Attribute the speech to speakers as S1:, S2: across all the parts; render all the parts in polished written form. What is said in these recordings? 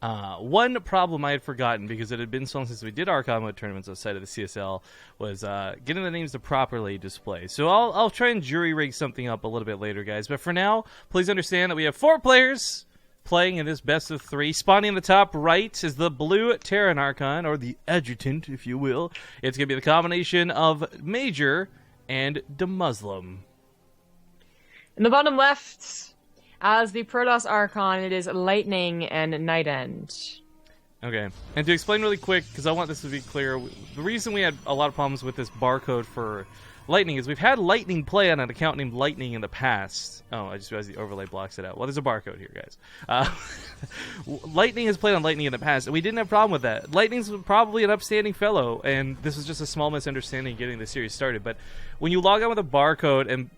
S1: One problem I had forgotten, because it had been so long since we did Archon mode tournaments outside of the CSL, was getting the names to properly display. So I'll try and jury rig something up a little bit later, guys. But for now, please understand that we have 4 players playing in this best of 3. Spawning in the top right is the blue Terran Archon, or the adjutant, if you will. It's going to be the combination of majOr and DeMusliM.
S2: In the bottom left, as the Protoss Archon, it is Lightning and NightEnD.
S1: Okay, and to explain really quick, because I want this to be clear, the reason we had a lot of problems with this barcode for Lightning is we've had Lightning play on an account named Lightning in the past. Oh, I just realized the overlay blocks it out. Well, there's a barcode here, guys. Lightning has played on Lightning in the past, and we didn't have a problem with that. Lightning's probably an upstanding fellow, and this was just a small misunderstanding getting the series started. But when you log on with a barcode, and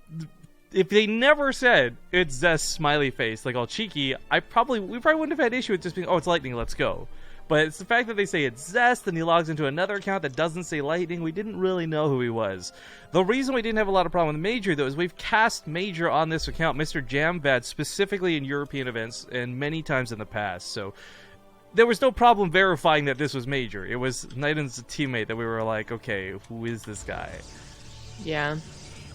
S1: if they never said it's Zest smiley face, like all cheeky, we probably wouldn't have had issue with just being, oh, it's Lightning, let's go. But it's the fact that they say it's Zest, and he logs into another account that doesn't say Lightning. We didn't really know who he was. The reason we didn't have a lot of problem with majOr, though, is we've cast majOr on this account, Mr. Jamvad, specifically in European events, and many times in the past. So there was no problem verifying that this was majOr. It was NightEnd's teammate that we were like, okay, who is this guy?
S2: Yeah.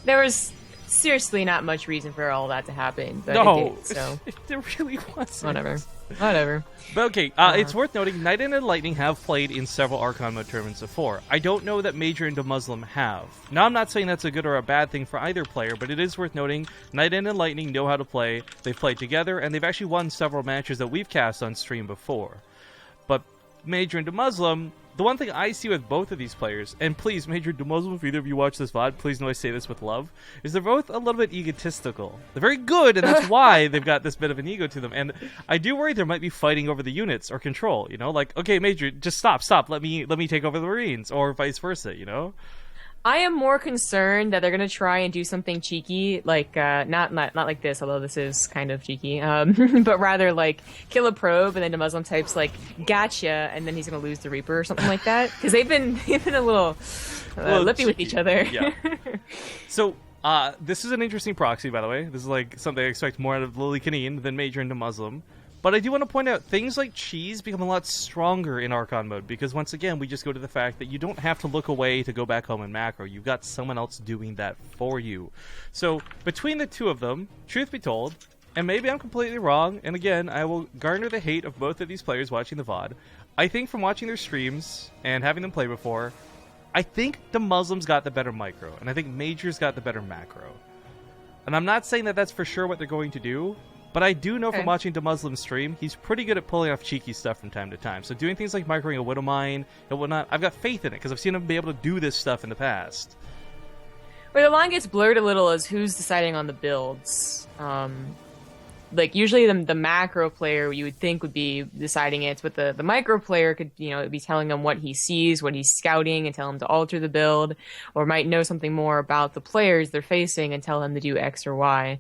S2: There was seriously not much reason for all that to happen, but
S1: no,
S2: it did, so
S1: there really wasn't.
S2: Whatever.
S1: But okay, it's worth noting, NightEnD and Lightning have played in several Archon mode tournaments before. I don't know that majOr and DeMusliM have. Now, I'm not saying that's a good or a bad thing for either player, but it is worth noting NightEnD and Lightning know how to play. They've played together, and they've actually won several matches that we've cast on stream before. But majOr and DeMusliM, the one thing I see with both of these players, and please, majOr and DeMusliM, if either of you watch this VOD, please know I say this with love, is they're both a little bit egotistical. They're very good, and that's why they've got this bit of an ego to them. And I do worry there might be fighting over the units or control, you know? Like, okay, majOr, just stop, let me take over the Marines, or vice versa, you know?
S2: I am more concerned that they're gonna try and do something cheeky, like not like this, although this is kind of cheeky, but rather like kill a probe and then DeMusliM types like gotcha, and then he's gonna lose the Reaper or something like that, because they've been a little lippy with each other.
S1: Yeah. So this is an interesting proxy, by the way. This is like something I expect more out of Lily Canine than majOr and DeMusliM. But I do want to point out, things like cheese become a lot stronger in Archon mode, because once again, we just go to the fact that you don't have to look away to go back home in macro. You've got someone else doing that for you. So, between the two of them, truth be told, and maybe I'm completely wrong, and again, I will garner the hate of both of these players watching the VOD, I think from watching their streams and having them play before, I think DeMuslim's got the better micro, and I think majOr's got the better macro. And I'm not saying that that's for sure what they're going to do, but I do know from watching DeMusliM stream, he's pretty good at pulling off cheeky stuff from time to time. So doing things like microing a Widow Mine and whatnot, I've got faith in it, because I've seen him be able to do this stuff in the past.
S2: Where the line gets blurred a little is who's deciding on the builds. Like, usually the macro player you would think would be deciding it, but the micro player could, be telling them what he sees, what he's scouting, and tell him to alter the build, or might know something more about the players they're facing and tell him to do X or Y.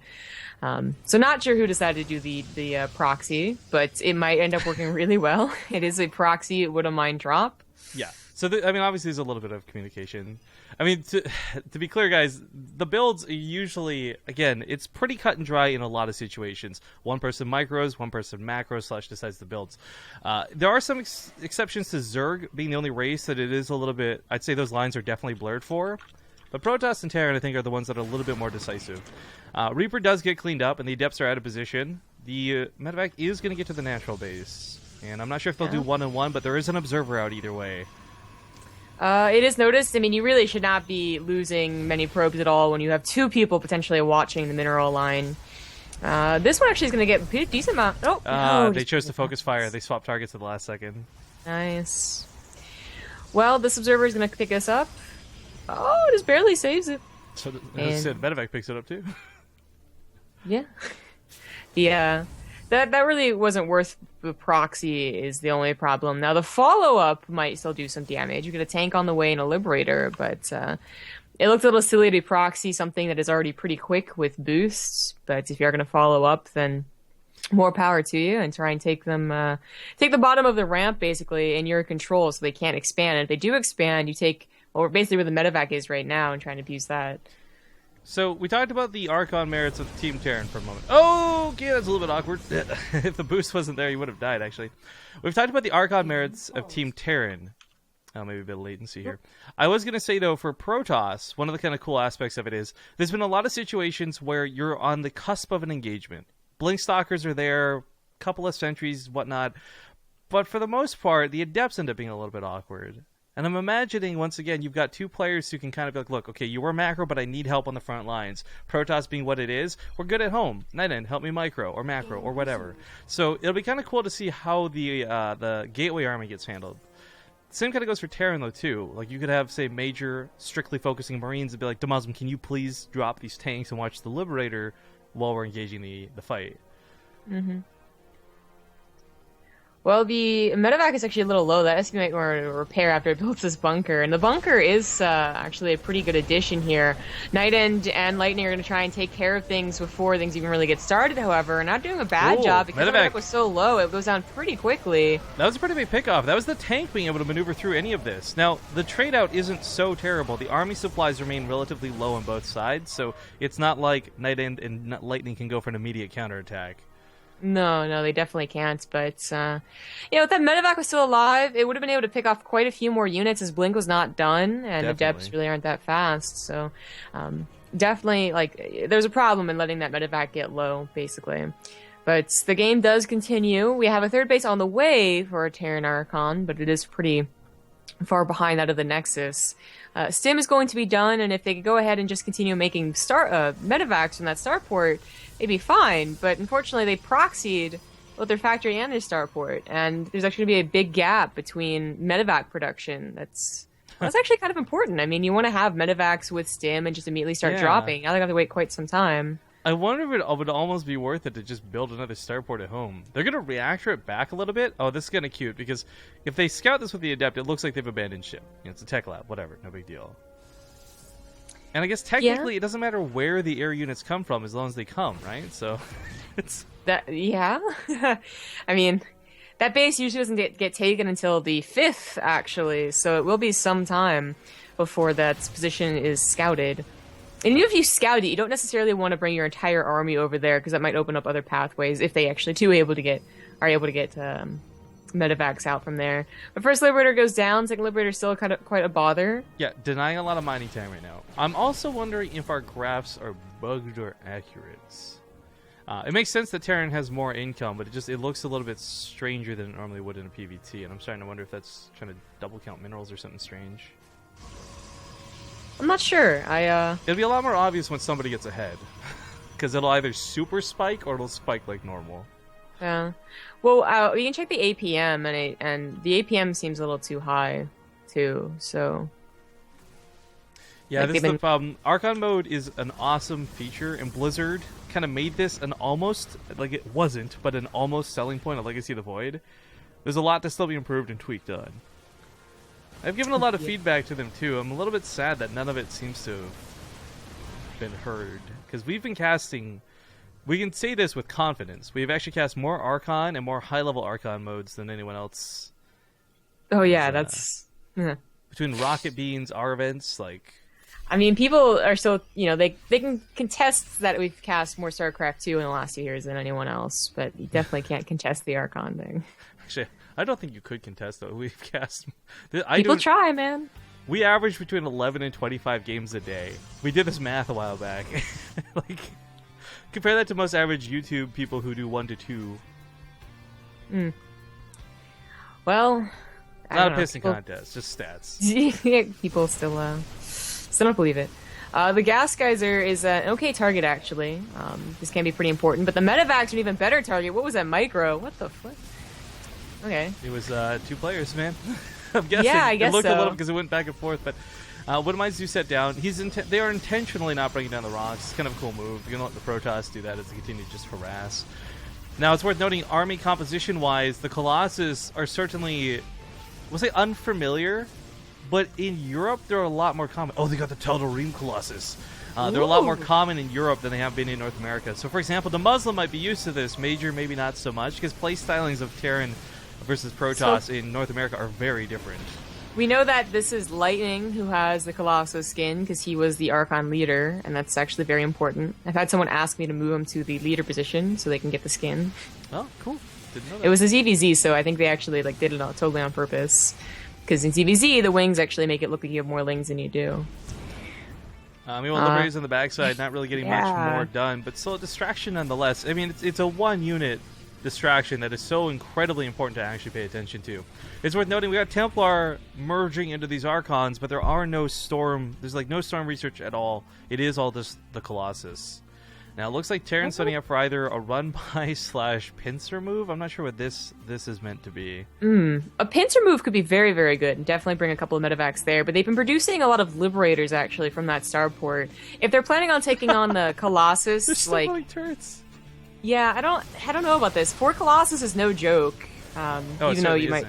S2: So not sure who decided to do the proxy, but it might end up working really well. It is a proxy Widow Mine drop.
S1: Yeah. So, obviously there's a little bit of communication. I mean, to be clear, guys, the builds are usually, again, it's pretty cut and dry in a lot of situations. One person micros, one person macros / decides the builds. There are some exceptions to Zerg being the only race that it is a little bit, I'd say those lines are definitely blurred for. But Protoss and Terran, I think, are the ones that are a little bit more decisive. Reaper does get cleaned up, and the Adepts are out of position. The medevac is going to get to the natural base. And I'm not sure if they'll do 1-on-1, but there is an observer out either way.
S2: It is noticed. I mean, you really should not be losing many probes at all when you have 2 people potentially watching the mineral line. This one actually is going to get a pretty decent amount.
S1: They chose to focus fire. They swapped targets at the last second.
S2: Nice. Well, this observer is going to pick us up. Oh, it just barely saves it.
S1: So medevac picks it up too.
S2: Yeah. Yeah. That really wasn't worth the proxy is the only problem. Now, the follow-up might still do some damage. You get a tank on the way and a Liberator, but it looked a little silly to proxy something that is already pretty quick with boosts. But if you're going to follow up, then more power to you, and try and take them, take the bottom of the ramp, basically, in your control so they can't expand. And if they do expand, you take, well, basically where the medevac is right now and try and abuse that.
S1: So we talked about the Archon merits of Team Terran for a moment. Oh, okay, that's a little bit awkward. If the boost wasn't there, you would have died, actually. We've talked about the Archon merits of Team Terran. Oh, maybe a bit of latency here. I was going to say, though, for Protoss, one of the kind of cool aspects of it is there's been a lot of situations where you're on the cusp of an engagement. Blink Stalkers are there, couple of sentries, whatnot. But for the most part, the Adepts end up being a little bit awkward. And I'm imagining, once again, you've got two players who can kind of be like, look, okay, you were macro, but I need help on the front lines. Protoss being what it is, we're good at home. NightEnD, help me micro, or macro, or whatever. So it'll be kind of cool to see how the Gateway Army gets handled. Same kind of goes for Terran, though, too. Like, you could have, say, major, strictly focusing Marines and be like, DeMusliM, can you please drop these tanks and watch the Liberator while we're engaging the fight?
S2: Mm-hmm. Well, the medevac is actually a little low. That SB might want to repair after it builds this bunker. And the bunker is actually a pretty good addition here. NightEnD and Lightning are going to try and take care of things before things even really get started, however. Not doing a bad job because the medevac was so low, it goes down pretty quickly.
S1: That was a pretty big pickoff. That was the tank being able to maneuver through any of this. Now, the trade-out isn't so terrible. The army supplies remain relatively low on both sides, so it's not like NightEnD and Lightning can go for an immediate counterattack.
S2: No, they definitely can't. But, if that medevac was still alive, it would have been able to pick off quite a few more units as Blink was not done, and the Adepts really aren't that fast. So, definitely, there's a problem in letting that medevac get low, basically. But the game does continue. We have a third base on the way for a Terran Archon, but it is pretty far behind that of the Nexus. Stim is going to be done, and if they could go ahead and just continue making medevacs from that starport, they'd be fine. But unfortunately, they proxied both their factory and their starport, and there's actually going to be a big gap between medevac production. That's actually kind of important. I mean, you want to have medevacs with Stim and just immediately start dropping. Now they have to wait quite some time.
S1: I wonder if it would almost be worth it to just build another starport at home. They're going to reactor it back a little bit. Oh, this is kind of cute, because if they scout this with the Adept, it looks like they've abandoned ship. It's a tech lab, whatever, no big deal. And I guess technically it doesn't matter where the air units come from as long as they come, right? So, it's...
S2: I mean, that base usually doesn't get taken until the 5th, actually, so it will be some time before that position is scouted. And even if you scout it, you don't necessarily want to bring your entire army over there because that might open up other pathways if they actually are able to get medevacs out from there. But first Liberator goes down. Second Liberator is still kind of quite a bother.
S1: Yeah, denying a lot of mining time right now. I'm also wondering if our graphs are bugged or accurate. It makes sense that Terran has more income, but it looks a little bit stranger than it normally would in a PvT, and I'm starting to wonder if that's trying to double count minerals or something strange.
S2: I'm not sure.
S1: It'll be a lot more obvious when somebody gets ahead, because it'll either super spike or it'll spike like normal.
S2: Yeah. Well, we can check the APM, and the APM seems a little too high, too. So.
S1: Yeah, this is the problem. Archon mode is an awesome feature, and Blizzard kind of made this an almost, it wasn't, but an almost selling point of Legacy of the Void. There's a lot to still be improved and tweaked on. I've given a lot of feedback to them, too. I'm a little bit sad that none of it seems to have been heard. Because we've been casting... We can say this with confidence. We've actually cast more Archon and more high-level Archon modes than anyone else.
S2: Oh, yeah, that's...
S1: Between Rocket Beans, our events,
S2: I mean, people are still... they can contest that we've cast more StarCraft 2 in the last 2 years than anyone else, but you definitely can't contest the Archon thing.
S1: Actually... I don't think you could contest, though. We've cast...
S2: People try, man.
S1: We average between 11 and 25 games a day. We did this math a while back. Compare that to most average YouTube people who do 1 to 2.
S2: Well...
S1: Not a pissing contest, just stats.
S2: People still don't believe it. The Gas Geyser is an okay target, actually. This can be pretty important, but the medevac's an even better target. What was that micro? What the fuck? Okay.
S1: It was 2 players, man. I'm guessing.
S2: Yeah, I guess
S1: it looked
S2: so.
S1: a little because it went back and forth, but what might Zeus set down? They are intentionally not bringing down the rocks. It's kind of a cool move. You're going to let the Protoss do that as they continue to just harass. Now, it's worth noting, army composition-wise, the Colossus are certainly, we'll say unfamiliar, but in Europe, they're a lot more common. Oh, they got the Tal'Darim Colossus. They're a lot more common in Europe than they have been in North America. So, for example, DeMusliM might be used to this. Major, maybe not so much, because play stylings of Terran versus Protoss in North America are very different.
S2: We know that this is Lightning who has the Colossus skin because he was the Archon leader, and that's actually very important. I've had someone ask me to move him to the leader position so they can get the skin.
S1: Oh, cool. Didn't know that.
S2: It was a ZVZ, so I think they actually like did it totally on purpose. Because in ZVZ, the wings actually make it look like you have more lings than you do.
S1: Meanwhile, Liberators on the backside, not really getting much more done, but still a distraction nonetheless. I mean, it's a one-unit distraction that is so incredibly important to actually pay attention to. It's worth noting we got Templar merging into these Archons, but there are no Storm. There's like no Storm research at all. It is all just the Colossus. Now it looks like Terran's setting up for either a run-by / pincer move. I'm not sure what this is meant to be.
S2: A pincer move could be very, very good, and definitely bring a couple of medevacs there. But they've been producing a lot of Liberators actually from that starport. If they're planning on taking on the Colossus,
S1: There's so
S2: like
S1: many turrets.
S2: yeah, I don't know about this. 4 Colossus is no joke. Even though you might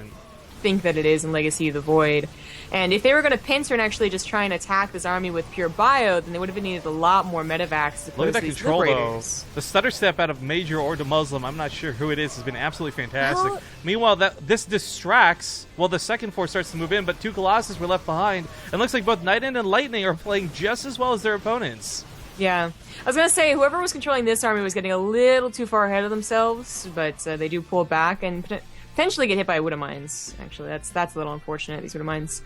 S2: think that it is in Legacy of the Void. And if they were going to pincer and actually just try and attack this army with pure bio, then they would have needed a lot more medevacs to
S1: Look at that
S2: these
S1: control,
S2: Liberators.
S1: though. The stutter step out of majOr or DeMusliM, I'm not sure who it is, has been absolutely fantastic.
S2: Well,
S1: Meanwhile, this distracts while the second force starts to move in, but 2 Colossus were left behind. And looks like both NightEnD and Lightning are playing just as well as their opponents.
S2: Yeah. I was going to say, whoever was controlling this army was getting a little too far ahead of themselves, but they do pull back and potentially get hit by Widow Mines. Actually, that's a little unfortunate. These Widow Mines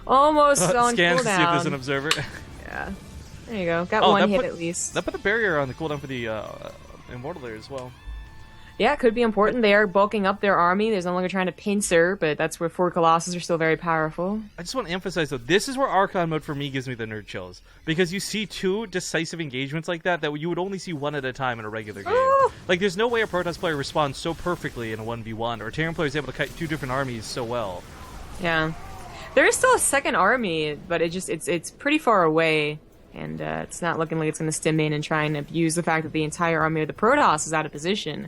S2: almost on
S1: scans
S2: cooldown.
S1: to see if there's an observer.
S2: Yeah. There you go. Got one hit at least.
S1: That put a barrier on the cooldown for the Immortal there as well.
S2: Yeah, it could be important. They are bulking up their army. They're no longer trying to pincer, but that's where 4 Colossus are still very powerful.
S1: I just want to emphasize, though, this is where Archon mode for me gives me the nerd chills. Because you see 2 decisive engagements like that you would only see one at a time in a regular game. Like, there's no way a Protoss player responds so perfectly in a 1v1, or a Terran player is able to kite 2 different armies so well.
S2: Yeah. There is still a second army, but it's pretty far away. And it's not looking like it's going to stim in and try and abuse the fact that the entire army of the Protoss is out of position.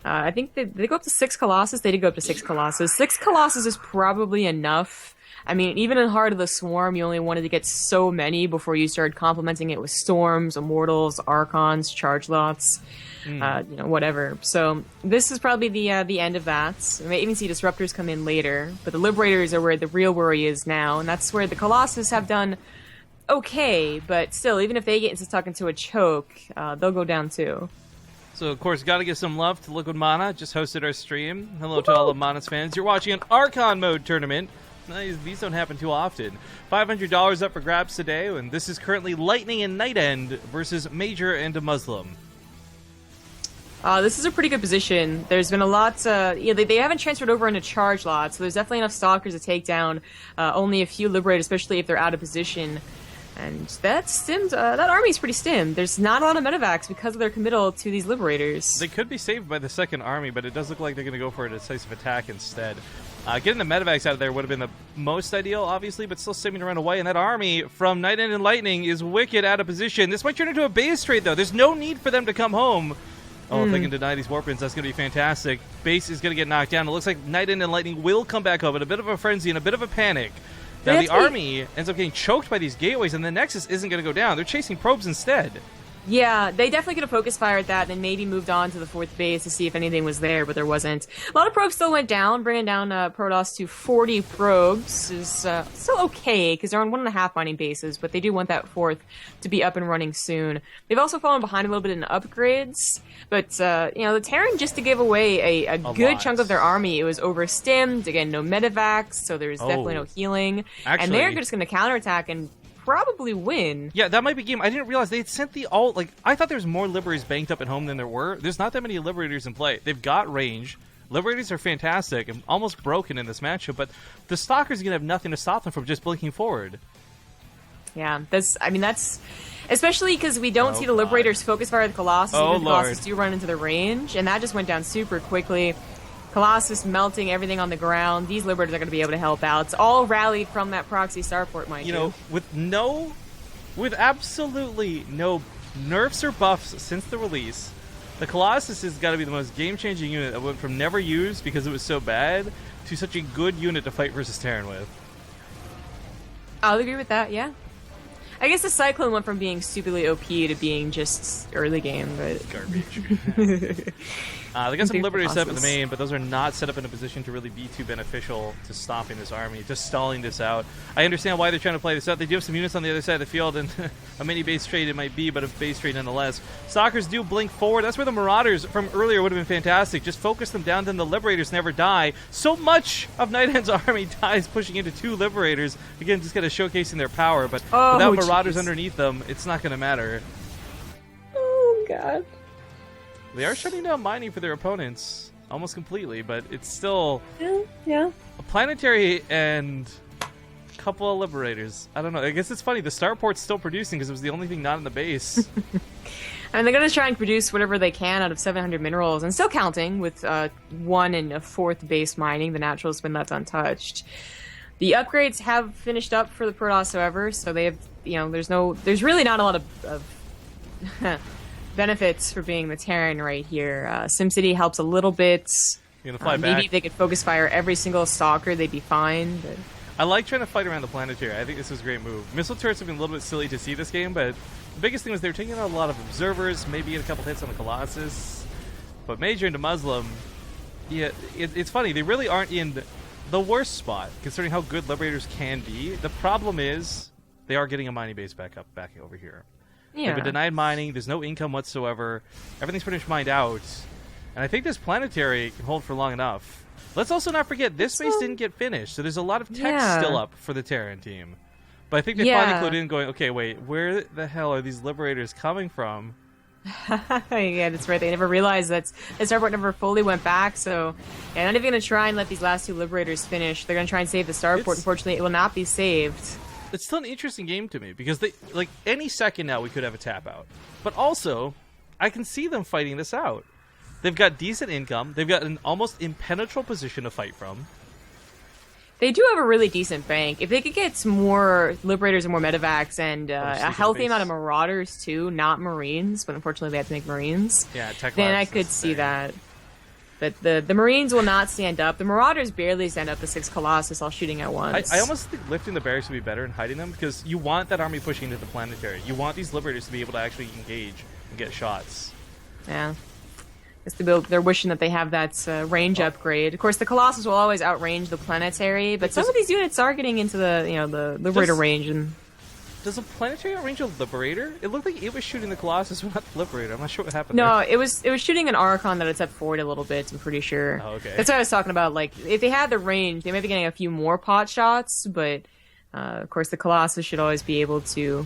S2: I think they go up to 6 Colossus. They did go up to 6 Colossus. 6 Colossus is probably enough. I mean, even in Heart of the Swarm, you only wanted to get so many before you started complementing it with Storms, Immortals, Archons, Charge Lots, whatever. So this is probably the end of that. We may even see Disruptors come in later, but the Liberators are where the real worry is now, and that's where the Colossus have done okay, but still, even if they get stuck into a choke, they'll go down too.
S1: So, of course, got to give some love to Liquid Mana. Just hosted our stream. Hello to all of Mana's fans. You're watching an Archon mode tournament. These don't happen too often. $500 up for grabs today, and this is currently Lightning and NightEnD versus majOr and DeMusliM.
S2: This is a pretty good position. There's been a lot. They haven't transferred over into charge lots, so there's definitely enough Stalkers to take down only a few Liberators, especially if they're out of position. And that army's pretty stimmed. There's not a lot of medevacs because of their committal to these Liberators.
S1: They could be saved by the second army, but it does look like they're going to go for a decisive attack instead. Getting the medevacs out of there would have been the most ideal, obviously, but still seeming to run away. And that army from NightEnD and Lightning is wicked out of position. This might turn into a base trade, though. There's no need for them to come home. Oh, if they can deny these warpins, that's going to be fantastic. Base is going to get knocked down. It looks like NightEnD and Lightning will come back home in a bit of a frenzy and a bit of a panic. Now, the army ends up getting choked by these gateways, and the Nexus isn't going to go down. They're chasing probes instead.
S2: Yeah, they definitely could have focus fired that, then maybe moved on to the 4th base to see if anything was there, but there wasn't. A lot of probes still went down, bringing down Protoss to 40 probes. Is still okay, because they're on 1.5 mining bases, but they do want that 4th to be up and running soon. They've also fallen behind a little bit in upgrades, but, the Terran just to give away a good chunk of their army. It was overstimmed, again, no medevacs, so there's definitely no healing. And they're just going to counterattack and probably win.
S1: Yeah, that might be game. I didn't realize they had sent the ult. Like, I thought there was more Liberators banked up at home than there were. There's not that many Liberators in play. They've got range. Liberators are fantastic and almost broken in this matchup, but the Stalkers are going to have nothing to stop them from just blinking forward.
S2: Yeah, that's especially because we don't see the Liberators focus fire the Colossus. Even the Colossus do run into the range, and that just went down super quickly. Colossus melting everything on the ground. These Liberators are going to be able to help out. It's all rallied from that proxy starport, mind you.
S1: With absolutely no nerfs or buffs since the release, the Colossus has got to be the most game-changing unit that went from never used because it was so bad to such a good unit to fight versus Terran with.
S2: I'll agree with that, yeah. I guess the Cyclone went from being stupidly OP to being just early game, but...
S1: Garbage. They got some
S2: Big
S1: Liberators set up in the
S2: bosses.
S1: main, but those are not set up in a position to really be too beneficial to stopping this army, just stalling this out. I understand why they're trying to play this out. They do have some units on the other side of the field, and a mini base trade it might be, but a base trade nonetheless. Stalkers do blink forward. That's where the Marauders from earlier would have been fantastic. Just focus them down, then the Liberators never die. So much of NightEnd's army dies pushing into 2 Liberators. Again, just kind of showcasing their power, but without Marauders underneath them, it's not going to matter.
S2: Oh, God.
S1: They are shutting down mining for their opponents almost completely, but it's still
S2: Yeah.
S1: a planetary and a couple of Liberators. I don't know. I guess it's funny. The starport's still producing because it was the only thing not in the base.
S2: And they're going to try and produce whatever they can out of 700 minerals, and still counting with 1 and a 4th base mining. The naturals when that's untouched. The upgrades have finished up for the Protoss, however, so they have, there's really not a lot of benefits for being the Terran right here. SimCity helps a little bit.
S1: You're gonna fly
S2: Maybe
S1: back.
S2: if they could focus fire every single stalker, they'd be fine. But
S1: I like trying to fight around the planetary. I think this is a great move. Missile turrets have been a little bit silly to see this game, but the biggest thing was they were taking out a lot of observers, maybe get a couple hits on the Colossus. But majOr and DeMusliM, yeah, it's funny. They really aren't in the worst spot, considering how good Liberators can be. The problem is they are getting a mining base back over here.
S2: yeah,
S1: They've been denied mining. There's no income whatsoever. Everything's pretty much mined out. And I think this planetary can hold for long enough. Let's also not forget, this base didn't get finished, so there's a lot of tech still up for the Terran team. But I think they finally clued in going, okay, wait, where the hell are these Liberators coming from?
S2: yeah, that's right. They never realized that the starport never fully went back. So, yeah, not even going to try and let these last 2 Liberators finish. They're going to try and save the starport. Unfortunately, it will not be saved.
S1: It's still an interesting game to me because they like any second now we could have a tap out. But also, I can see them fighting this out. They've got decent income. They've got an almost impenetrable position to fight from.
S2: They do have a really decent bank. If they could get some more Liberators and more medevacs and a healthy amount of Marauders too, not Marines, but unfortunately they had to make Marines.
S1: Yeah, tech
S2: then
S1: labs
S2: I could see that. But the Marines will not stand up. The Marauders barely stand up to 6 Colossus all shooting at once.
S1: I almost think lifting the barracks would be better and hiding them because you want that army pushing into the planetary. You want these Liberators to be able to actually engage and get shots.
S2: Yeah. They're wishing that they have that range upgrade. Of course, the Colossus will always outrange the planetary, but some of these units are getting into the Liberator range. And
S1: does a planetary outrange a Liberator? It looked like it was shooting the Colossus, but not the Liberator. I'm not sure what happened.
S2: No,
S1: there.
S2: it was shooting an Archon that had stepped forward a little bit. I'm pretty sure.
S1: Oh, okay.
S2: That's what I was talking about. Like, if they had the range, they might be getting a few more pot shots, but of course, the Colossus should always be able to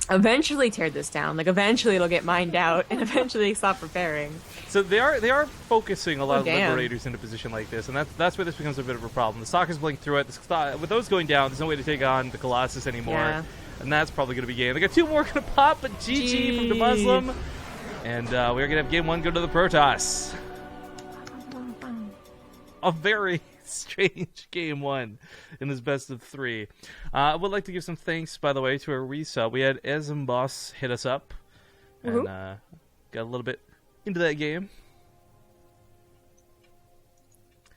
S2: eventually tear this down. Like, eventually it'll get mined out, and eventually stop repairing.
S1: So they are focusing a lot of Liberators into a position like this, and that's where this becomes a bit of a problem. The Stalkers blink through it. With those going down, there's no way to take on the Colossus anymore, and that's probably going to be game. They got 2 more going to pop, but GG from DeMusliM, and we are going to have game 1 go to the Protoss. A very strange game 1 in this best of 3. I would like to give some thanks, by the way, to our resub. We had Ezimboss hit us up, and got a little bit into that game.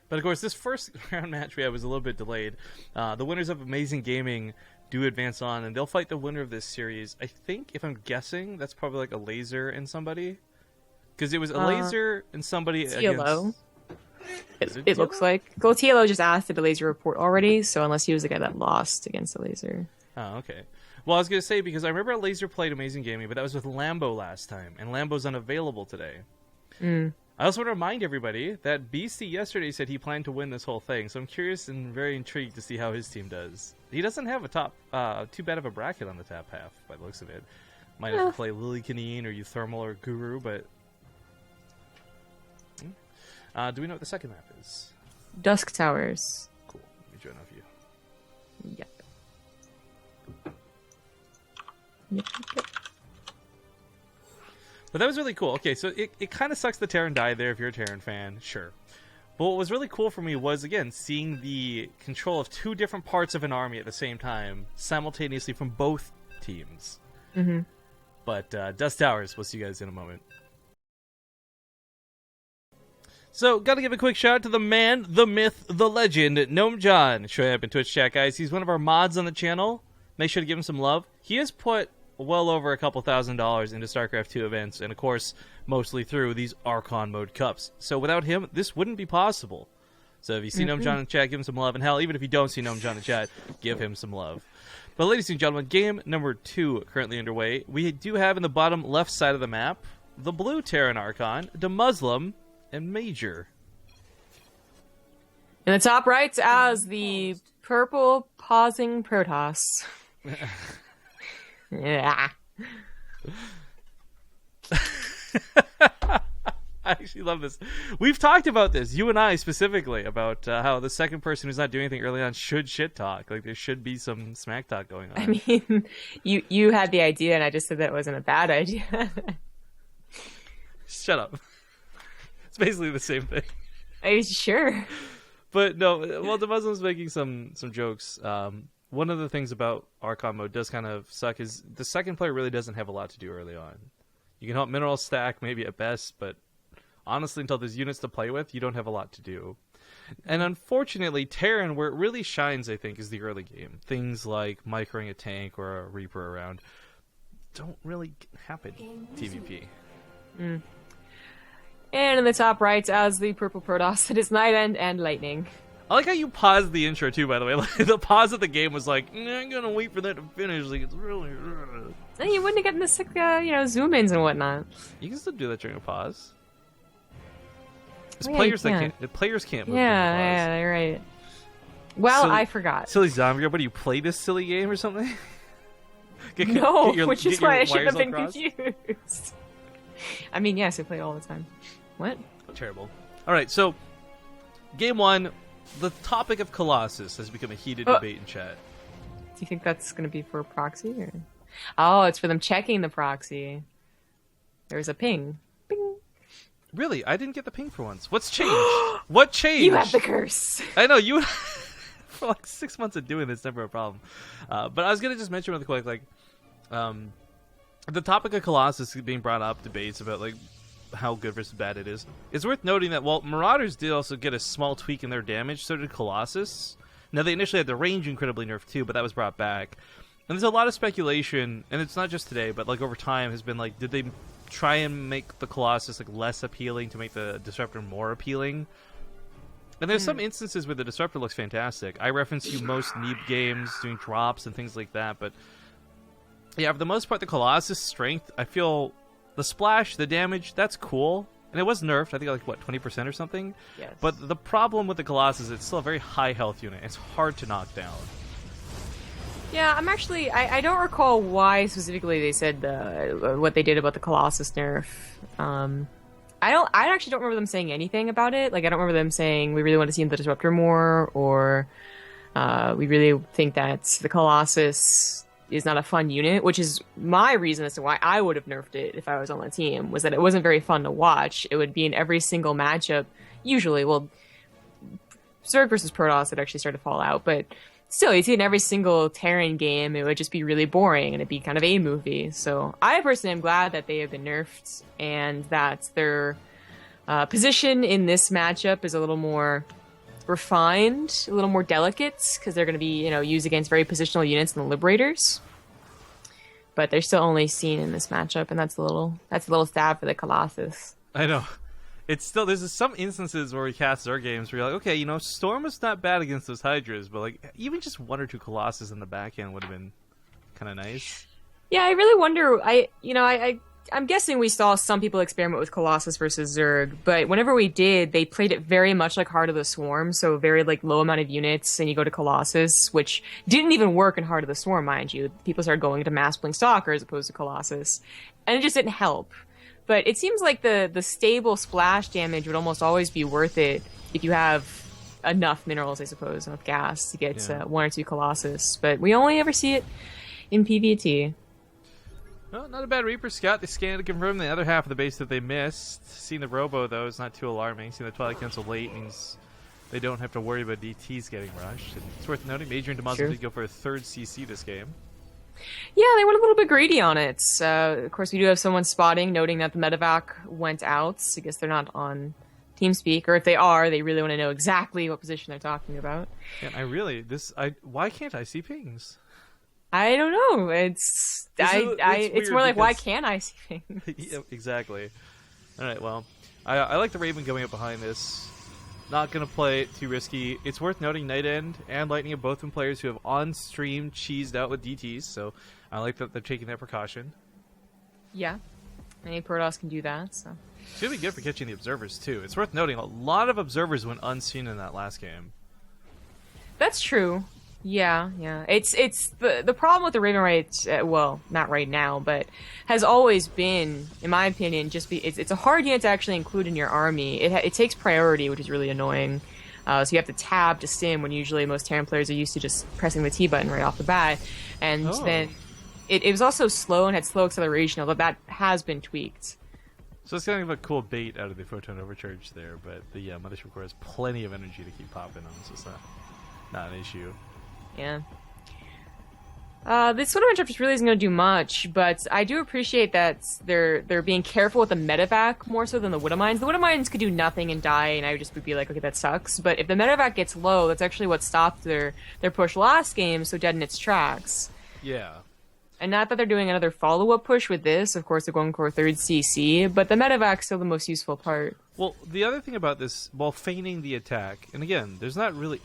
S1: But of course, this first round match we had was a little bit delayed. The winners of Amazing Gaming do advance on, and they'll fight the winner of this series. I think, if I'm guessing, that's probably like a laser and somebody. Because it was a laser and somebody against...
S2: It looks like. Well, TLO just asked at the laser report already, so unless he was the guy that lost against the laser.
S1: Oh, okay. Well, I was going to say, because I remember Laser played Amazing Gaming, but that was with Lambo last time, and Lambo's unavailable today. I also want to remind everybody that BC yesterday said he planned to win this whole thing, so I'm curious and very intrigued to see how his team does. He doesn't have a too bad of a bracket on the top half, by the looks of it. Might have to play Lily Canine or Euthermal or Guru, but... do we know what the second map is?
S2: Dusk Towers.
S1: Cool. Let me join off you.
S2: Yep.
S1: But that was really cool. Okay, so it kind of sucks the Terran died there if you're a Terran fan, sure. But what was really cool for me was, again, seeing the control of 2 different parts of an army at the same time, simultaneously from both teams. But Dusk Towers, we'll see you guys in a moment. So, gotta give a quick shout out to the man, the myth, the legend, Gnomejon. Showing up in Twitch chat, guys. He's one of our mods on the channel. Make sure to give him some love. He has put well over a couple $1,000s into StarCraft 2 events, and of course, mostly through these Archon mode cups. So without him, this wouldn't be possible. So if you see Gnomejon in chat, give him some love. And hell, even if you don't see Gnomejon in chat, give him some love. But ladies and gentlemen, game number 2 currently underway. We do have in the bottom left side of the map the blue Terran Archon, DeMusliM, and majOr.
S2: In the top right as the purple pausing Protoss. Yeah.
S1: I actually love this. We've talked about this, you and I specifically, about how the second person who's not doing anything early on should shit talk. Like, there should be some smack talk going on.
S2: I mean, you had the idea, and I just said that it wasn't a bad idea.
S1: Shut up. It's basically the same thing.
S2: Are you sure?
S1: But no, well, DeMusliM's making some jokes. One of the things about Archon mode does kind of suck is the second player really doesn't have a lot to do early on. You can help mineral stack maybe at best, but honestly, until there's units to play with, you don't have a lot to do. And unfortunately, Terran, where it really shines, I think, is the early game. Things like microing a tank or a Reaper around don't really happen TvP.
S2: Mm. And in the top right, as the purple Protoss, it is NightEnD and Lightning.
S1: I like how you paused the intro too, by the way. Like, the pause of the game was like, I'm gonna wait for that to finish. Like, it's really.
S2: And you wouldn't have gotten the sick, zoom ins and whatnot.
S1: You can still do that during a pause. It's
S2: Oh, yeah,
S1: players
S2: you
S1: that
S2: can.
S1: can't. The players can't move.
S2: Yeah,
S1: during a pause.
S2: yeah, you're right. Well,
S1: Silly-
S2: I forgot.
S1: Silly zombie, what do you play this silly game or something?
S2: No,
S1: get your-
S2: which is
S1: get your
S2: why I should have
S1: wires
S2: been
S1: all crossed?
S2: confused. I mean, yes, I play all the time. What?
S1: Terrible. All right, so game 1, the topic of Colossus has become a heated debate in chat.
S2: Do you think that's going to be for a proxy? Or... Oh, it's for them checking the proxy. There's a ping. Bing.
S1: Really, I didn't get the ping for once. What's changed? What changed?
S2: You have the curse.
S1: I know you. For like 6 months of doing this, never a problem. But I was gonna just mention really quick, like, the topic of Colossus being brought up, debates about like how good versus bad it is. It's worth noting that while Marauders did also get a small tweak in their damage, so did Colossus. Now they initially had the range incredibly nerfed too, but that was brought back. And there's a lot of speculation, and it's not just today, but like over time has been like, did they try and make the Colossus like less appealing to make the Disruptor more appealing? And there's some instances where the Disruptor looks fantastic. I reference you most Neeb games doing drops and things like that, but yeah, for the most part, the Colossus strength, I feel the splash, the damage, that's cool. And it was nerfed, I think like, what, 20% or something?
S2: Yes.
S1: But the problem with the Colossus, it's still a very high health unit. It's hard to knock down.
S2: Yeah, I'm actually... I don't recall why specifically they said what they did about the Colossus nerf. I actually don't remember them saying anything about it. Like, I don't remember them saying we really want to see the Disruptor more, or we really think that the Colossus is not a fun unit, which is my reason as to why I would have nerfed it if I was on the team, was that it wasn't very fun to watch. It would be in every single matchup, usually. Well, Zerg versus Protoss would actually start to fall out, but still, you'd see it in every single Terran game, it would just be really boring, and it'd be kind of a movie. So I personally am glad that they have been nerfed, and that their position in this matchup is a little more refined, a little more delicate, because they're going to be, used against very positional units and the Liberators. But they're still only seen in this matchup, and that's a little sad for the Colossus.
S1: I know. It's still, there's some instances where we cast Zerg games where you're like, okay, Storm was not bad against those Hydras, but like even just 1 or 2 Colossus in the backhand would have been kind of nice.
S2: Yeah, I really wonder. I'm guessing we saw some people experiment with Colossus versus Zerg, but whenever we did, they played it very much like Heart of the Swarm, so very like low amount of units, and you go to Colossus, which didn't even work in Heart of the Swarm, mind you. People started going to Mass Blink Stalker as opposed to Colossus, and it just didn't help. But it seems like the stable splash damage would almost always be worth it if you have enough minerals, I suppose, enough gas to get 1 or 2 Colossus. But we only ever see it in PvT.
S1: Well, not a bad Reaper Scout. They scanned to confirm the other half of the base that they missed. Seeing the Robo, though, is not too alarming. Seeing the Twilight Council late means they don't have to worry about DTs getting rushed. And it's worth noting, majOr and DeMusliM did go for a 3rd CC this game.
S2: Yeah, they went a little bit greedy on it. Of course, we do have someone spotting, noting that the medevac went out. I guess they're not on TeamSpeak, or if they are, they really want to know exactly what position they're talking about.
S1: Yeah, why can't I see pings?
S2: I don't know. It's more like, why can't I see things?
S1: Yeah, exactly. All right, well, I like the Raven going up behind this. Not going to play it too risky. It's worth noting NightEnD and Lightning have both been players who have on-stream cheesed out with DTs, so I like that they're taking that precaution.
S2: Yeah. Any Protoss can do that, so.
S1: It's going to be good for catching the observers, too. It's worth noting a lot of observers went unseen in that last game.
S2: That's true. Yeah. It's the problem with the Raven right, well, not right now, but has always been, in my opinion, it's a hard unit to actually include in your army. It takes priority, which is really annoying. So you have to tab to sim when usually most Terran players are used to just pressing the T button right off the bat. And then it was also slow and had slow acceleration, although that has been tweaked.
S1: So it's kind of a cool bait out of the Photon Overcharge there, but the Mothership Core has plenty of energy to keep popping on, so it's not an issue.
S2: Yeah. This Swift Interrupt really isn't going to do much, but I do appreciate that they're being careful with the medevac more so than the Widowmines. The Widowmines could do nothing and die, and I just would be like, okay, that sucks. But if the medevac gets low, that's actually what stopped their push last game, so dead in its tracks.
S1: Yeah.
S2: And not that they're doing another follow-up push with this. Of course, they're going for a third CC, but the medevac's still the most useful part.
S1: Well, the other thing about this, while feigning the attack, and again, there's not really...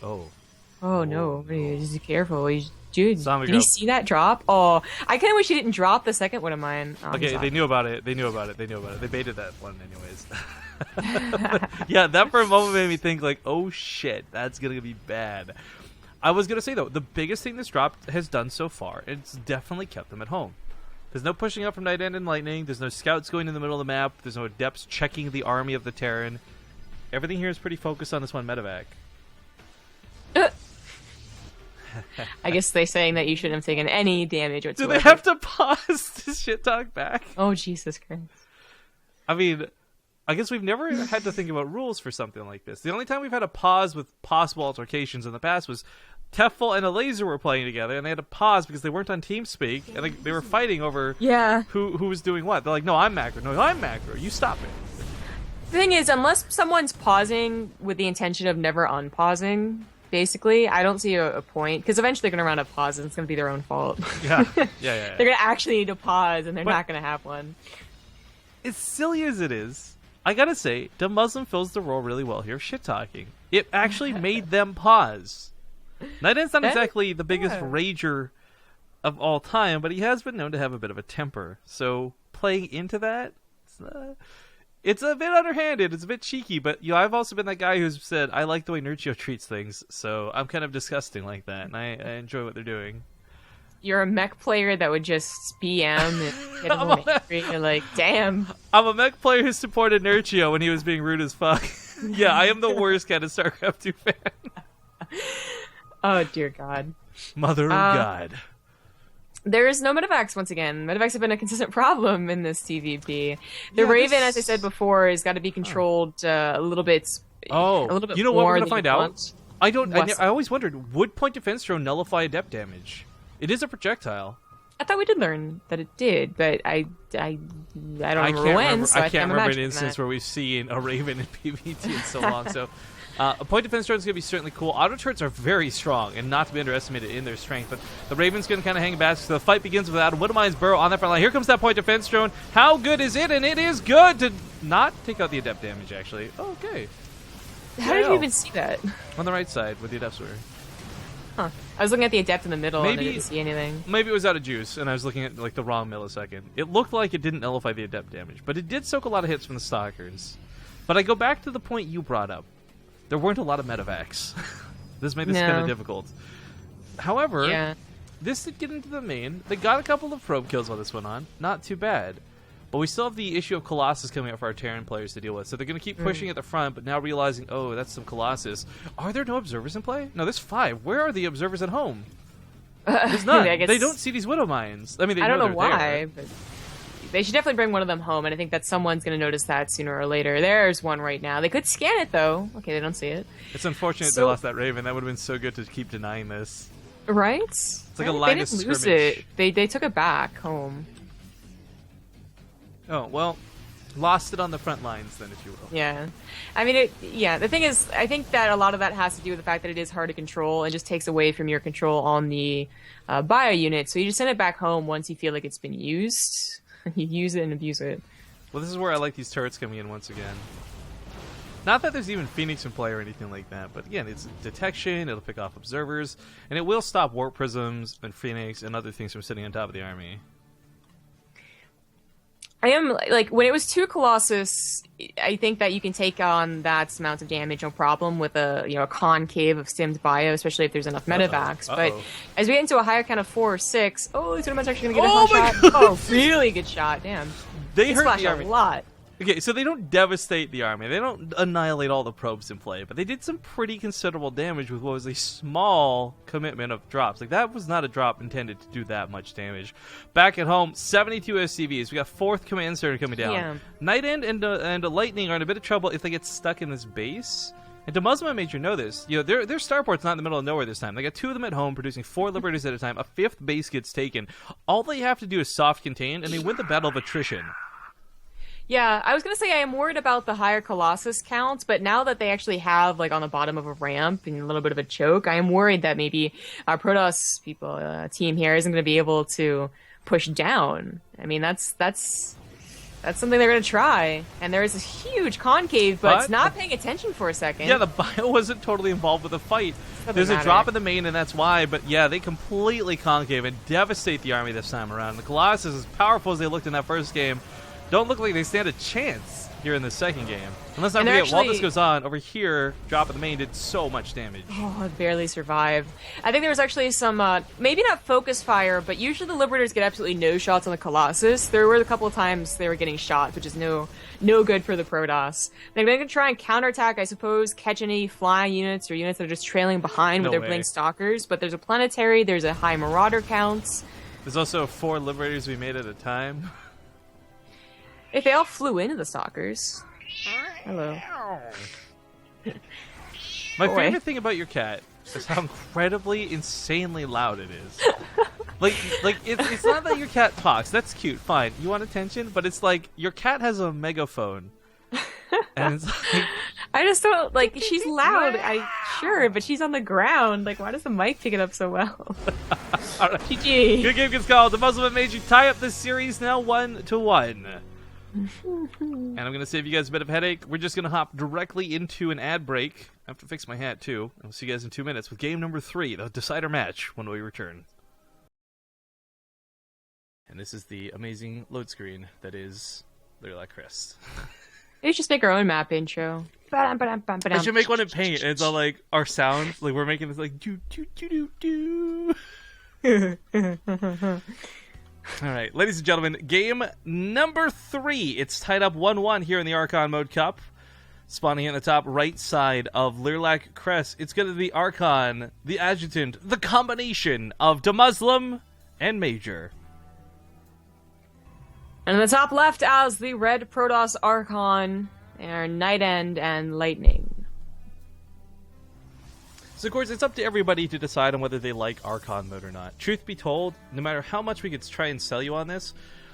S2: Oh no, just careful. Dude,
S1: Zombie
S2: did you see that drop? Oh, I kind of wish he didn't drop the second one of mine. Oh,
S1: okay, they knew about it. They baited that one anyways. Yeah, that for a moment made me think like, oh shit, that's going to be bad. I was going to say though, the biggest thing this drop has done so far, it's definitely kept them at home. There's no pushing up from NightEnD and Lightning. There's no scouts going in the middle of the map. There's no adepts checking the army of the Terran. Everything here is pretty focused on this one medevac.
S2: I guess they're saying that you shouldn't have taken any damage whatsoever.
S1: Do they have to pause to shit talk back?
S2: Oh, Jesus Christ.
S1: I mean, I guess we've never had to think about rules for something like this. The only time we've had a pause with possible altercations in the past was Tefl and a Laser were playing together, and they had to pause because they weren't on TeamSpeak, and they were fighting over who was doing what. They're like, no, I'm macro. No, I'm macro. You stop it.
S2: The thing is, unless someone's pausing with the intention of never unpausing... Basically, I don't see a point, because eventually they're going to run out of pauses, and it's going to be their own fault.
S1: Yeah.
S2: They're going to actually need to pause, and they're not going to have one.
S1: As silly as it is, I gotta say, DeMusliM fills the role really well here of shit-talking. It actually made them pause. NightEnd's not exactly the biggest rager of all time, but he has been known to have a bit of a temper. So, playing into that... It's a bit underhanded, it's a bit cheeky, but I've also been that guy who's said, I like the way Nurchio treats things, so I'm kind of disgusting like that, and I enjoy what they're doing.
S2: You're a mech player that would just BM and get him angry, and you're like, damn.
S1: I'm a mech player who supported Nurchio when he was being rude as fuck. Yeah, I am the worst kind of StarCraft 2 fan.
S2: Oh, dear God.
S1: Mother of God.
S2: There is no medevacs once again. Medevacs have been a consistent problem in this TvP. The Raven, as I said before, has got to be controlled a little bit.
S1: Oh,
S2: a little bit
S1: you know what
S2: more
S1: we're gonna find out? I don't.
S2: What's...
S1: I always wondered, would point defense drone nullify adept damage? It is a projectile.
S2: I thought we did learn that it did, but I don't remember when. So I can't remember
S1: an instance where we've seen a Raven in PvT in so long. So. A point defense drone is going to be certainly cool. Auto turrets are very strong and not to be underestimated in their strength, but the Raven's going to kind of hang back. So the fight begins without Widowmine's Burrow on that front line. Here comes that point defense drone. How good is it? And it is good to not take out the adept damage, actually. Oh, okay.
S2: How did you even see that?
S1: On the right side where the adepts were.
S2: Huh. I was looking at the adept in the middle and I didn't see anything.
S1: Maybe it was out of juice and I was looking at like the wrong millisecond. It looked like it didn't nullify the adept damage, but it did soak a lot of hits from the stalkers. But I go back to the point you brought up. There weren't a lot of medevacs. This made this kind of difficult. However, this did get into the main. They got a couple of probe kills while this went on. Not too bad. But we still have the issue of Colossus coming up for our Terran players to deal with. So they're going to keep pushing at the front, but now realizing, oh, that's some Colossus. Are there no observers in play? No, there's 5. Where are the observers at home? There's none. They don't see these Widow Mines. I mean,
S2: I don't know why, but... They should definitely bring one of them home, and I think that someone's going to notice that sooner or later. There's one right now. They could scan it, though. Okay, they don't see it.
S1: It's unfortunate they lost that Raven. That would have been so good to keep denying this.
S2: Right?
S1: It's like a line of scrimmage. They didn't
S2: lose it. They took it back home.
S1: Oh, well, lost it on the front lines, then, if you will.
S2: Yeah. I mean, the thing is, I think that a lot of that has to do with the fact that it is hard to control and just takes away from your control on the bio unit. So you just send it back home once you feel like it's been used. You use it and abuse it.
S1: Well, this is where I like these turrets coming in once again. Not that there's even Phoenix in play or anything like that, but again, it's detection, it'll pick off observers, and it will stop warp prisms and Phoenix and other things from sitting on top of the army.
S2: I am, like, when it was 2 Colossus, I think that you can take on that amount of damage, no problem, with a, you know, a concave of stimmed bio, especially if there's enough medevacs. But as we get into a higher count of 4 or 6, oh, this one's actually going to get a shot. Oh, really good shot, damn.
S1: They hurt the army
S2: a lot.
S1: Okay, so they don't devastate the army. They don't annihilate all the probes in play, but they did some pretty considerable damage with what was a small commitment of drops. Like, that was not a drop intended to do that much damage. Back at home, 72 SCVs. We got 4th command center coming down.
S2: Yeah.
S1: NightEnD and Lightning are in a bit of trouble if they get stuck in this base. And DeMusliM and majOr know this. You know, their starport's not in the middle of nowhere this time. They got 2 of them at home, producing 4 Liberators at a time. A 5th base gets taken. All they have to do is soft contain, and they win the battle of attrition.
S2: Yeah, I was going to say I am worried about the higher Colossus counts, but now that they actually have, like, on the bottom of a ramp and a little bit of a choke, I am worried that maybe our Protoss team here isn't going to be able to push down. I mean, that's something they're going to try. And there is this huge concave, but it's not paying attention for a second.
S1: Yeah, the bio wasn't totally involved with the fight. There's a drop in the main, and that's why. But yeah, they completely concave and devastate the army this time around. The Colossus, as powerful as they looked in that first game, don't look like they stand a chance here in the second game. Unless I forget, while this goes on, over here, drop of the main did so much damage.
S2: Oh, it barely survived. I think there was actually some, maybe not focus fire, but usually the Liberators get absolutely no shots on the Colossus. There were a couple of times they were getting shot, which is no good for the Protoss. They're going to try and counterattack, I suppose, catch any flying units or units that are just trailing behind with their blink stalkers. But there's a planetary, there's a high Marauder count.
S1: There's also 4 Liberators we made at a time.
S2: If they all flew into the stalkers. Hello.
S1: My favorite thing about your cat is how incredibly, insanely loud it is. like it's not that your cat talks. That's cute, fine. You want attention, but it's like your cat has a megaphone. And it's like,
S2: I just don't, like, she's loud, sure, but she's on the ground. Like, why does the mic pick it up so well?
S1: All right.
S2: GG.
S1: Good game gets called. DeMusliM and majOr tie up this series now 1-1. And I'm going to save you guys a bit of headache. We're just going to hop directly into an ad break. I have to fix my hat, too. I'll see you guys in 2 minutes with game number 3, the decider match, when we return. And this is the amazing load screen that is Lilac Crest.
S2: Maybe just make our own map intro.
S1: I should make one in Paint, and it's all like our sound. Like, we're making this like do do do do do. All right, ladies and gentlemen, game number 3. It's tied up 1-1 here in the Archon Mode Cup. Spawning in the top right side of Lilac Crest, it's going to be Archon, the adjutant, the combination of DeMusliM and majOr.
S2: And in the top left as the red Protoss Archon, are NightEnD and Lightning.
S1: So, of course, it's up to everybody to decide on whether they like Archon mode or not. Truth be told, no matter how much we could try and sell you on this,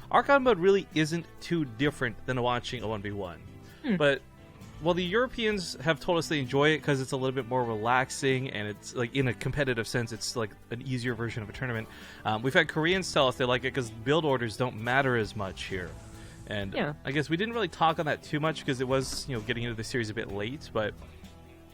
S1: Archon mode really isn't too different than watching a 1v1. But while the Europeans have told us they enjoy it because it's a little bit more relaxing and it's, like, in a competitive sense, it's like an easier version of a tournament, we've had Koreans tell us they like it because build orders don't matter as much here. And yeah. I guess we didn't really talk on that too much because it was, you know, getting into the series a bit late, but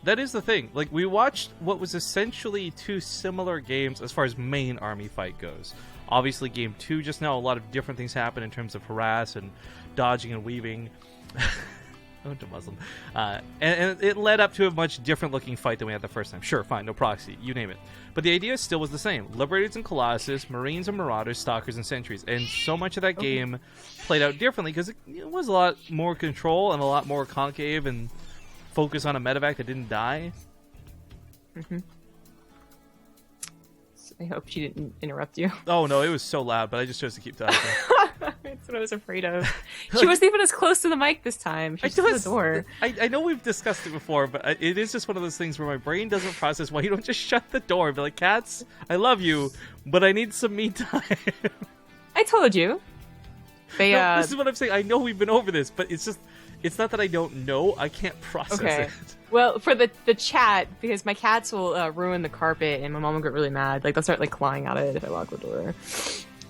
S1: that is the thing. Like, we watched what was essentially 2 similar games as far as main army fight goes. Obviously, game 2, just now, a lot of different things happen in terms of harass and dodging and weaving. Oh, DeMusliM. And it led up to a much different looking fight than we had the first time. Sure, fine, no proxy, you name it. But the idea still was the same. Liberators and Colossus, Marines and Marauders, Stalkers and Sentries. And so much of that game played out differently because it was a lot more control and a lot more concave and focus on a medevac that didn't die.
S2: So I hope she didn't interrupt you.
S1: Oh no, it was so loud, but I just chose to keep talking.
S2: That's what I was afraid of. She wasn't even as close to the mic this time. She's to the door.
S1: I know we've discussed it before, but it is just one of those things where my brain doesn't process why you don't just shut the door and be like, cats, I love you, but I need some me time.
S2: I told you.
S1: No, this is what I'm saying. I know we've been over this, but it's just... It's not that I don't know, I can't process it.
S2: Well, for the chat, because my cats will ruin the carpet and my mom will get really mad. Like, they'll start, like, clawing at it if I lock the door.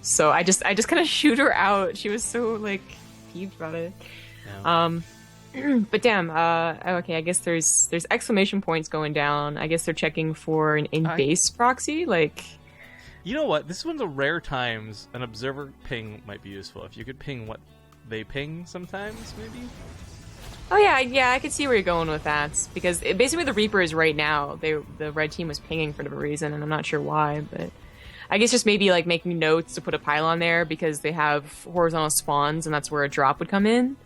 S2: So I just kind of shoot her out. She was so, like, peeved about it.
S1: Yeah.
S2: But damn, okay, I guess there's exclamation points going down. I guess they're checking for an in-base proxy, like...
S1: You know what? This is one of the rare times an observer ping might be useful. If you could ping what they ping sometimes, maybe?
S2: Oh yeah, I could see where you're going with that. Because basically the Reaper is right now. The red team was pinging for whatever reason, and I'm not sure why, but... I guess just maybe like making notes to put a pylon there because they have horizontal spawns, and that's where a drop would come in.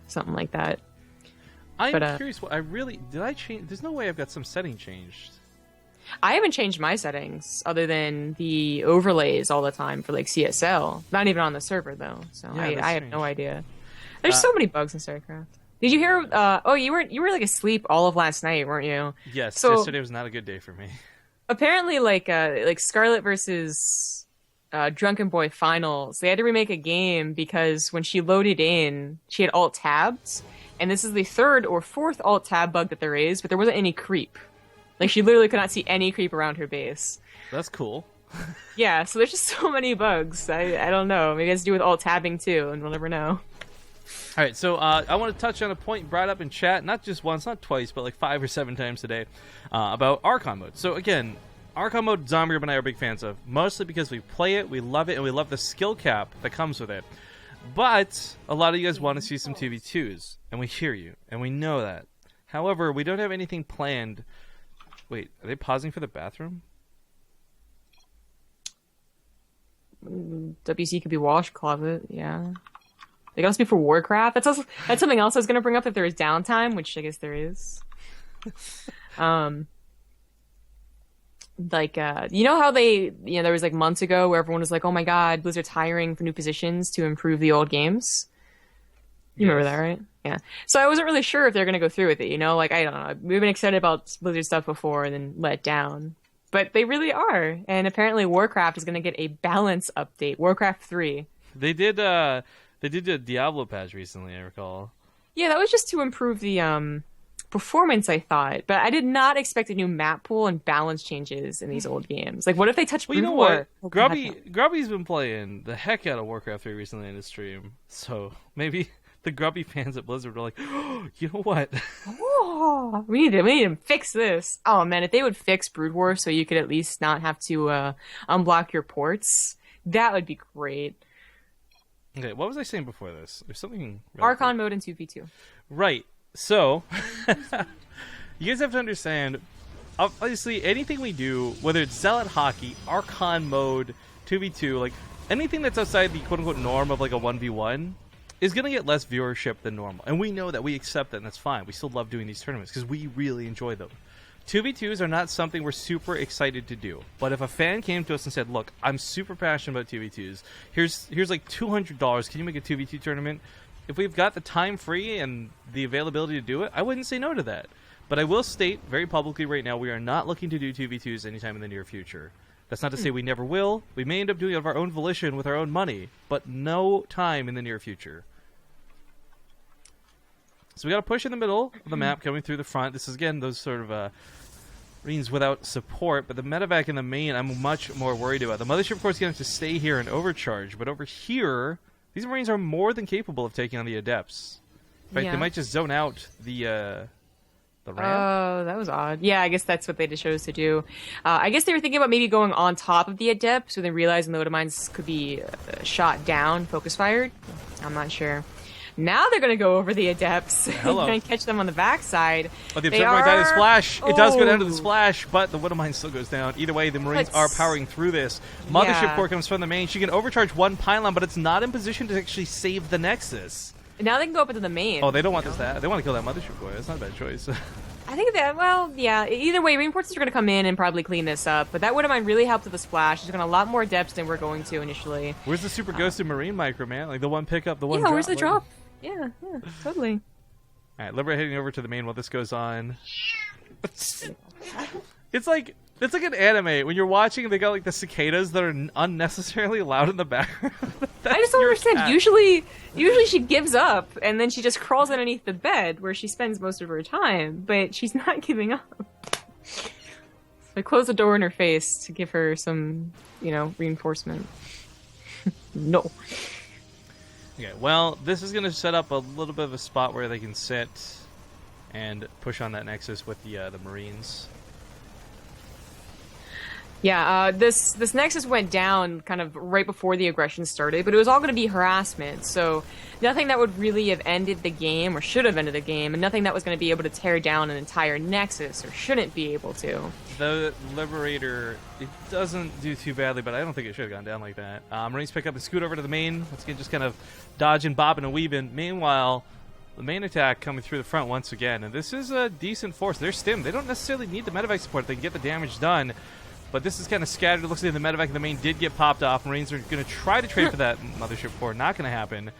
S2: Something like that.
S1: I'm curious. Did I change? There's no way I've got some setting changed.
S2: I haven't changed my settings other than the overlays all the time for like CSL. Not even on the server though, so
S1: Yeah,
S2: I have no idea. There's so many bugs in StarCraft. Did you hear? You were like asleep all of last night, weren't you?
S1: Yes.
S2: So,
S1: yesterday was not a good day for me.
S2: Apparently, like Scarlet versus Drunken Boy finals, they had to remake a game because when she loaded in, she had alt tabs, and this is the third or fourth alt tab bug that there is, but there wasn't any creep. Like she literally could not see any creep around her base.
S1: That's cool.
S2: Yeah, so there's just so many bugs. I don't know. Maybe it has to do with alt tabbing too, and we'll never know.
S1: All right, so I want to touch on a point brought up in chat, not just once, not twice, but like 5 or 7 times today, about Archon mode. So again, Archon mode, Zombie and I are big fans of, mostly because we play it, we love it, and we love the skill cap that comes with it. But a lot of you guys want to see some TvP2s, and we hear you, and we know that. However, we don't have anything planned. Wait, are they pausing for the bathroom?
S2: WC could be wash closet, yeah. They got us before Warcraft. That's something else I was going to bring up if there is downtime, which I guess there is. You know how there was like months ago where everyone was like, oh my god, Blizzard's hiring for new positions to improve the old games? You remember that, right? Yeah. So I wasn't really sure if they're going to go through with it, Like, I don't know. We've been excited about Blizzard stuff before and then let down. But they really are. And apparently Warcraft is going to get a balance update. Warcraft 3.
S1: They did a Diablo patch recently, I recall.
S2: Yeah, that was just to improve the performance, I thought. But I did not expect a new map pool and balance changes in these old games. Like, what if they touch Brood War?
S1: What? Grubby's been playing the heck out of Warcraft 3 recently in his stream. So maybe the Grubby fans at Blizzard were like, oh, you know what?
S2: Oh, we need to fix this. Oh, man, if they would fix Brood War so you could at least not have to unblock your ports, that would be great.
S1: Okay, what was I saying before this? There's something...
S2: Archon mode and 2v2.
S1: Right. So, you guys have to understand, obviously, anything we do, whether it's Zealot Hockey, Archon mode, 2v2, like, anything that's outside the quote-unquote norm of, like, a 1v1 is going to get less viewership than normal. And we know that. We accept that, and that's fine. We still love doing these tournaments because we really enjoy them. 2v2s are not something we're super excited to do. But if a fan came to us and said, look, I'm super passionate about 2v2s. Here's like $200. Can you make a 2v2 tournament? If we've got the time free and the availability to do it, I wouldn't say no to that. But I will state very publicly right now, we are not looking to do 2v2s anytime in the near future. That's not to say we never will. We may end up doing it of our own volition with our own money, but no time in the near future. So we got to push in the middle of the map, coming through the front. This is, again, those sort of Marines without support, but the medevac in the main I'm much more worried about. The Mothership, of course, going to stay here and overcharge, but over here, these Marines are more than capable of taking on the Adepts. In fact, they might just zone out the ramp.
S2: Oh, that was odd. Yeah, I guess that's what they chose to do. I guess they were thinking about maybe going on top of the Adepts, so they realized the Loda Mines could be shot down, focus fired. I'm not sure. Now they're going to go over the Adepts and catch them on the backside.
S1: Oh, the Observer might die to Splash. It does go down to the Splash, but the Widow Mine still goes down. Either way, the Marines are powering through this. Mothership Core comes from the main. She can overcharge one pylon, but it's not in position to actually save the Nexus.
S2: Now they can go up into the main.
S1: Oh, they don't want this. They want to kill that Mothership Core. That's not a bad choice.
S2: I think that, well, yeah. Either way, reinforcements are going to come in and probably clean this up. But that Widow Mine really helped with the Splash. She's got a lot more depths than we're going to initially.
S1: Where's the Super Ghosted Marine micro, man? Like the one pickup, the one drop.
S2: Yeah, where's the drop? Yeah, totally.
S1: All right, Libera heading over to the main while this goes on. It's like an anime. When you're watching, they got like the cicadas that are unnecessarily loud in the background.
S2: I just don't understand. Cat. Usually she gives up and then she just crawls underneath the bed where she spends most of her time, but she's not giving up. So I close the door in her face to give her some, reinforcement. No.
S1: Okay, well, this is going to set up a little bit of a spot where they can sit and push on that Nexus with the Marines.
S2: Yeah, this Nexus went down kind of right before the aggression started, but it was all going to be harassment, so nothing that would really have ended the game, or should have ended the game, and nothing that was going to be able to tear down an entire Nexus, or shouldn't be able to.
S1: The Liberator, it doesn't do too badly, but I don't think it should have gone down like that. Marines pick up and scoot over to the main. Once again, just kind of dodging, bobbing, and weaving. Meanwhile, the main attack coming through the front once again, and this is a decent force. They're stimmed. They don't necessarily need the medevac support. They can get the damage done. But this is kind of scattered. It looks like the medevac in the main did get popped off. Marines are going to try to trade for that mothership core. Not going to happen.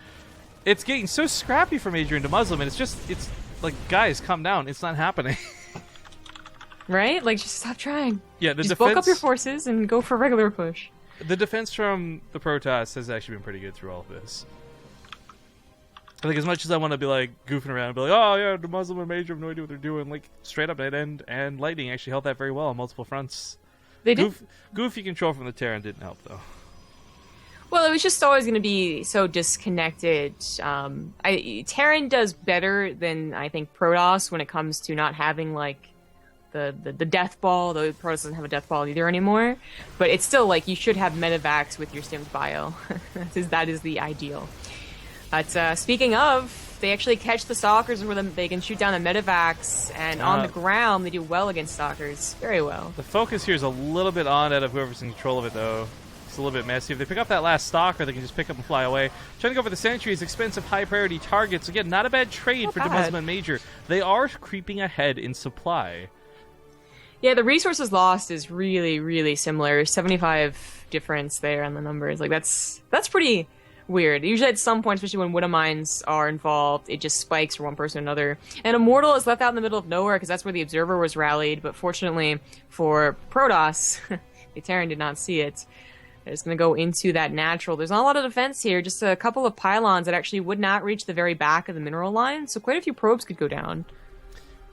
S1: It's getting so scrappy for majOr and DeMusliM, and it's like, guys, calm down. It's not happening.
S2: Right? Like, just stop trying.
S1: Yeah, the
S2: just
S1: defense,
S2: bulk up your forces and go for a regular push.
S1: The defense from the Protoss has actually been pretty good through all of this. I think as much as I want to be like goofing around and be like, oh yeah, DeMusliM and majOr have no idea what they're doing, like straight up NightEnD and Lightning actually held that very well on multiple fronts.
S2: They did.
S1: Goofy control from the Terran didn't help, though.
S2: Well, it was just always going to be so disconnected. Terran does better than, I think, Protoss when it comes to not having, like, the death ball. Though Protoss doesn't have a death ball either anymore. But it's still, like, you should have medevacs with your stimmed bio. that is the ideal. But speaking of, they actually catch the Stalkers where they can shoot down the medevacs, and on the ground they do well against Stalkers. Very well.
S1: The focus here is a little bit on out of whoever's in control of it, though. It's a little bit messy. If they pick up that last Stalker, they can just pick up and fly away. Trying to go for the sentries, expensive, high-priority targets. Again, not a bad trade for DeMusliM and majOr. They are creeping ahead in supply.
S2: Yeah, the resources lost is really, really similar. 75 difference there on the numbers. Like, that's pretty weird. Usually at some point, especially when Widow Mines are involved, it just spikes for one person or another. And Immortal is left out in the middle of nowhere because that's where the Observer was rallied, but fortunately for Protoss, the Terran did not see it. They're just going to go into that natural. There's not a lot of defense here, just a couple of pylons that actually would not reach the very back of the mineral line, so quite a few probes could go down.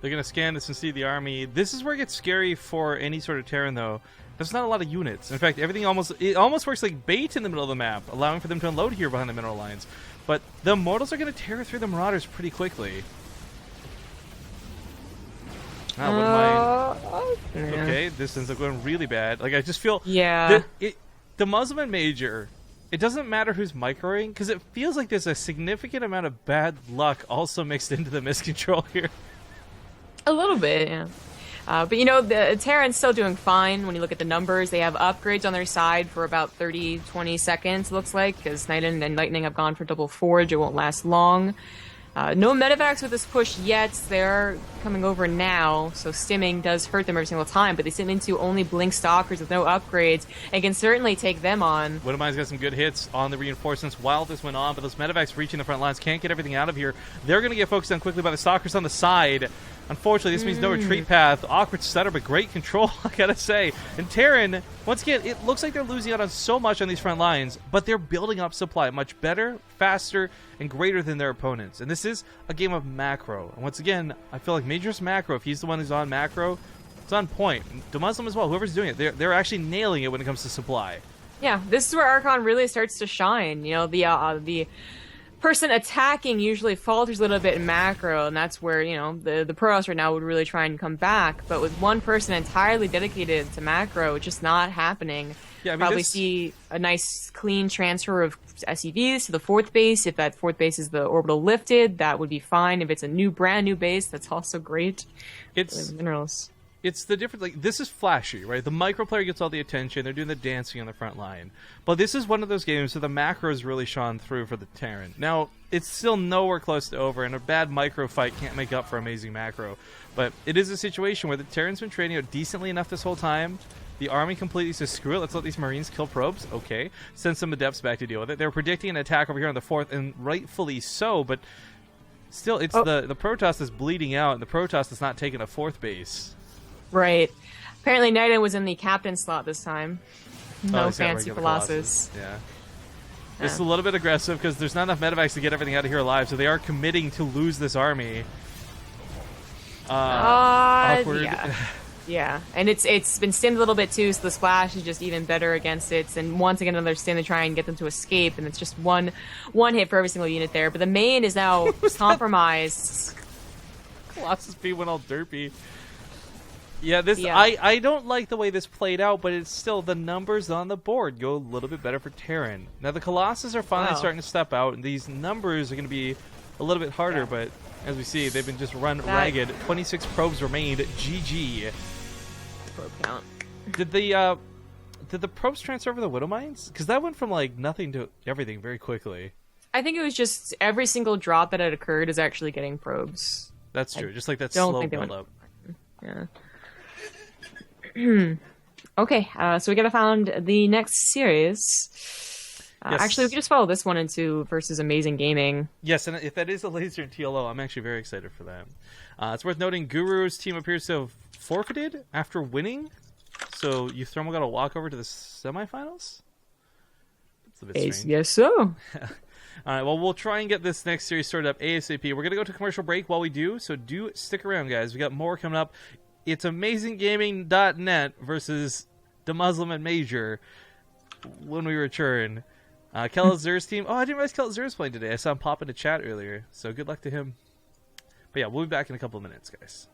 S1: They're going to scan this and see the army. This is where it gets scary for any sort of Terran, though. There's not a lot of units. In fact, everything almost works like bait in the middle of the map, allowing for them to unload here behind the mineral lines. But the Immortals are going to tear through the Marauders pretty quickly. Okay, this ends up going really bad. Like, I just feel...
S2: Yeah.
S1: DeMusliM and majOr, it doesn't matter who's microing, because it feels like there's a significant amount of bad luck also mixed into the miscontrol here.
S2: A little bit, yeah. But, you know, the Terran's still doing fine when you look at the numbers. They have upgrades on their side for about 30-20 seconds, looks like, because NightEnD and Lightning have gone for double forge. It won't last long. No medevacs with this push yet. They're coming over now, so stimming does hurt them every single time, but they stim into only Blink Stalkers with no upgrades and can certainly take them on.
S1: Widow Mine's got some good hits on the reinforcements while this went on, but those medevacs reaching the front lines can't get everything out of here. They're going to get focused on quickly by the Stalkers on the side. Unfortunately, this means no retreat path. Awkward setup, but great control, I gotta say. And Terran, once again, it looks like they're losing out on so much on these front lines, but they're building up supply much better, faster, and greater than their opponents. And this is a game of macro. And once again, I feel like majOr's macro, if he's the one who's on macro, it's on point. DeMusliM as well, whoever's doing it, they're actually nailing it when it comes to supply. Yeah,
S2: this is where Archon really starts to shine. You know, the person attacking usually falters a little bit in macro, and that's where, you know, the Protoss right now would really try and come back. But with one person entirely dedicated to macro, it's just not happening.
S1: Yeah, I mean,
S2: probably see a nice clean transfer of SEVs to the fourth base. If that fourth base is the orbital lifted, that would be fine. If it's a brand new base, that's also great.
S1: It's
S2: minerals.
S1: It's the difference. Like, this is flashy, right? The micro player gets all the attention. They're doing the dancing on the front line. But this is one of those games where the macros really shone through for the Terran. Now, it's still nowhere close to over, and a bad micro fight can't make up for amazing macro. But it is a situation where the Terran's been trading out decently enough this whole time. The army completely says, screw it, let's let these Marines kill probes. Okay. Send some Adepts back to deal with it. They're predicting an attack over here on the 4th, and rightfully so, but still, it's the Protoss is bleeding out, and the Protoss is not taking a 4th base.
S2: Right. Apparently NightEnD was in the captain slot this time. No fancy Colossus.
S1: Yeah. It's a little bit aggressive because there's not enough medevacs to get everything out of here alive, so they are committing to lose this army. Awkward.
S2: Yeah. Yeah, and it's been stimmed a little bit too, so the splash is just even better against it. And once again, another stim to try and get them to escape, and it's just one hit for every single unit there. But the main is now compromised.
S1: Colossus B went all derpy. Yeah,
S2: Yeah.
S1: I don't like the way this played out, but it's still the numbers on the board go a little bit better for Terran. Now the Colossus are finally starting to step out, and these numbers are going to be a little bit harder, but as we see, they've been just run ragged. 26 probes remained. GG.
S2: Probe count.
S1: Did the probes transfer over the Widow Mines? Because that went from like nothing to everything very quickly.
S2: I think it was just every single drop that had occurred is actually getting probes.
S1: That's true. Just like that
S2: don't
S1: slow
S2: think they
S1: build
S2: went-
S1: up.
S2: Yeah. Okay, so we gotta find the next series.
S1: Yes.
S2: Actually, we can just follow this one into versus Amazing Gaming.
S1: Yes, and if that is a laser in TLO, I'm actually very excited for that. It's worth noting Guru's team appears to have forfeited after winning, so Euthermal got to walk over to the semifinals? It's a bit strange.
S2: Yes, so.
S1: All right, well, we'll try and get this next series sorted up ASAP. We're going to go to commercial break while we do, so do stick around, guys. We got more coming up. It's AmazingGaming.net versus DeMusliM and majOr when we return. Kelazur's team. Oh, I didn't realize Kelazur was playing today. I saw him pop into chat earlier, so good luck to him. But yeah, we'll be back in a couple of minutes, guys.